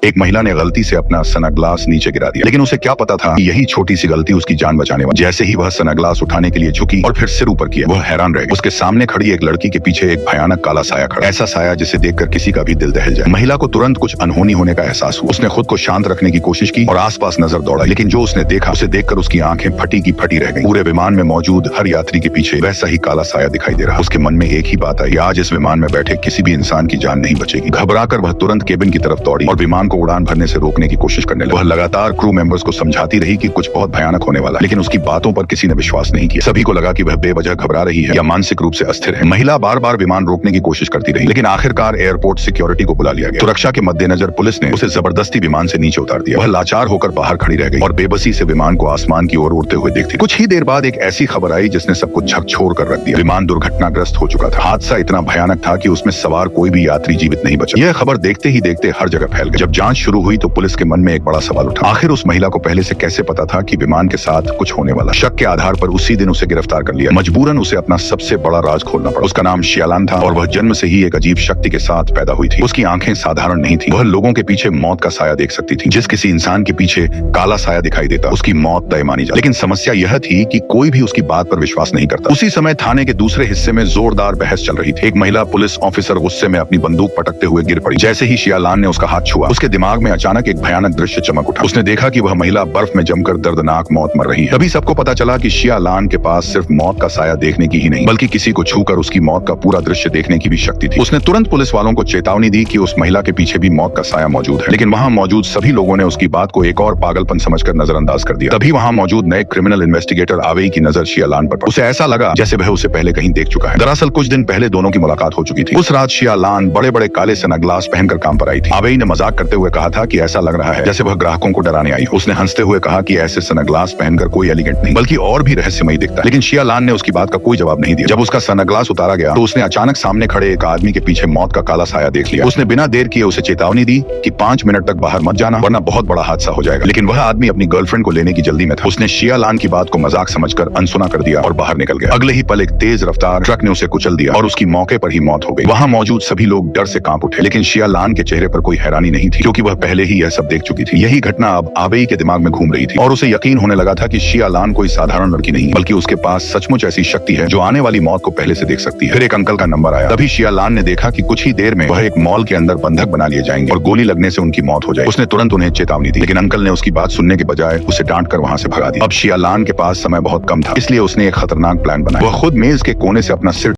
एक महिला ने गलती से अपना सनग्लास नीचे गिरा दिया, लेकिन उसे क्या पता था कि यही छोटी सी गलती उसकी जान बचाने वाली। जैसे ही वह सनग्लास उठाने के लिए झुकी और फिर सिर ऊपर किया, वह हैरान रह गई। उसके सामने खड़ी एक लड़की के पीछे एक भयानक काला साया खड़ा, ऐसा साया जिसे देखकर किसी का भी दिल दहल जाए। महिला को तुरंत कुछ अनहोनी होने का एहसास हुआ। उसने खुद को शांत रखने की कोशिश की और आसपास नजर दौड़ाई, लेकिन जो उसने देखा उसे देखकर उसकी आंखें फटी की फटी रह गईं। पूरे विमान में मौजूद हर यात्री के पीछे वैसा ही काला साया दिखाई दे रहा। उसके मन में एक ही बात आई, आज इस विमान में बैठे किसी भी इंसान की जान नहीं बचेगी। घबराकर वह तुरंत केबिन की तरफ दौड़ी और विमान को उड़ान भरने से रोकने की कोशिश करने लगी। वह लगातार क्रू मेंबर्स को समझाती रही कि कुछ बहुत भयानक होने वाला है, लेकिन उसकी बातों पर किसी ने विश्वास नहीं किया। सभी को लगा कि वह बेवजह घबरा रही है या मानसिक रूप से अस्थिर है। महिला बार बार विमान रोकने की कोशिश करती रही, लेकिन आखिरकार एयरपोर्ट सिक्योरिटी को बुला लिया गया। सुरक्षा के मद्देनजर पुलिस ने उसे जबरदस्ती विमान से नीचे उतार दिया। वह लाचार होकर बाहर खड़ी रह गई और बेबसी से विमान को आसमान की ओर उड़ते हुए देखती। कुछ ही देर बाद एक ऐसी खबर आई जिसने सब कुछ झकझोर कर रख दिया। विमान दुर्घटनाग्रस्त हो चुका था। हादसा इतना भयानक था कि उसमें सवार कोई भी यात्री जीवित नहीं बचा। यह खबर देखते ही देखते हर जगह फैल गई। जब जांच शुरू हुई तो पुलिस के मन में एक बड़ा सवाल उठा, आखिर उस महिला को पहले से कैसे पता था कि विमान के साथ कुछ होने वाला। शक के आधार पर उसी दिन उसे गिरफ्तार कर लिया। मजबूरन उसे अपना सबसे बड़ा राज खोलना पड़ा। उसका नाम शियालान था और वह जन्म से ही एक अजीब शक्ति के साथ पैदा हुई थी। उसकी आंखें साधारण नहीं थी। वह लोगों के पीछे मौत का साया देख सकती थी। जिस किसी इंसान के पीछे काला साया दिखाई देता उसकी मौत तय मानी जाती। लेकिन समस्या यह थी कि कोई भी उसकी बात पर विश्वास नहीं करता। उसी समय थाने के दूसरे हिस्से में जोरदार बहस चल रही थी। एक महिला पुलिस ऑफिसर गुस्से में अपनी बंदूक पटकते हुए गिर पड़ी। जैसे ही शियालान ने उसका हाथ छुआ, उसके दिमाग में अचानक एक भयानक दृश्य चमक उठा। उसने देखा कि वह महिला बर्फ में जमकर दर्दनाक मौत मर रही है। तभी सबको पता चला कि शियालान के पास सिर्फ मौत का साया देखने की ही नहीं, बल्कि किसी को छूकर उसकी मौत का पूरा दृश्य देखने की भी शक्ति थी। उसने तुरंत पुलिस वालों को चेतावनी दी कि उस महिला के पीछे भी मौत का साया मौजूद है, लेकिन वहां मौजूद सभी लोगों ने उसकी बात को एक और पागलपन समझकर नजरअंदाज कर दिया। तभी वहां मौजूद नए क्रिमिनल इन्वेस्टिगेटर आवेई की नजर शियालान पर पड़ी। उसे ऐसा लगा जैसे वह उसे पहले कहीं देख चुका है। दरअसल कुछ दिन पहले दोनों की मुलाकात हो चुकी थी। उस रात शियालान बड़े बड़े काले सनग्लास पहनकर काम पर आई थी। आवेई ने मजाक करते हुए कहा था कि ऐसा लग रहा है जैसे वह ग्राहकों को डराने आई हो। उसने हंसते हुए कहा कि ऐसे सनग्लास पहनकर कोई एलिगेंट नहीं बल्कि और भी रहस्यमयी दिखता है, लेकिन शियालान ने उसकी बात का कोई जवाब नहीं दिया। जब उसका सनग्लास उतारा गया तो उसने अचानक सामने खड़े एक आदमी के पीछे मौत का काला साया देख लिया। उसने बिना देर किए उसे चेतावनी दी कि 5 मिनट तक बाहर मत जाना वरना बहुत बड़ा हादसा हो जाएगा। लेकिन वह आदमी अपनी गर्लफ्रेंड को लेने की जल्दी में था। उसने शियालान की बात को मजाक समझकर अनसुना कर दिया और बाहर निकल गया। अगले ही पल एक तेज रफ्तार ट्रक ने उसे कुचल दिया और उसकी मौके पर ही मौत हो गई। वहां मौजूद सभी लोग डर से कांप उठे, लेकिन शियालान के चेहरे पर कोई हैरानी नहीं थी, क्योंकि वह पहले ही यह सब देख चुकी थी। यही घटना अब आवेई के दिमाग में घूम रही थी और उसे यकीन होने लगा था कि शियालान कोई साधारण लड़की नहीं, बल्कि उसके पास सचमुच ऐसी शक्ति है जो आने वाली मौत को पहले से देख सकती है। फिर एक अंकल का नंबर आया। तभी शियालान ने देखा कि कुछ ही देर में वह एक मॉल के अंदर बंधक बना लिए जाएंगे और गोली लगने से उनकी मौत हो जाए। उसने तुरंत उन्हें चेतावनी दी, लेकिन अंकल ने उसकी बात सुनने के बजाय उसे डांट कर वहां से भगा दिया। अब शियालान के पास समय बहुत कम था, इसलिए उसने एक खतरनाक प्लान बनाया। वह खुद मेज के कोने से अपना सिर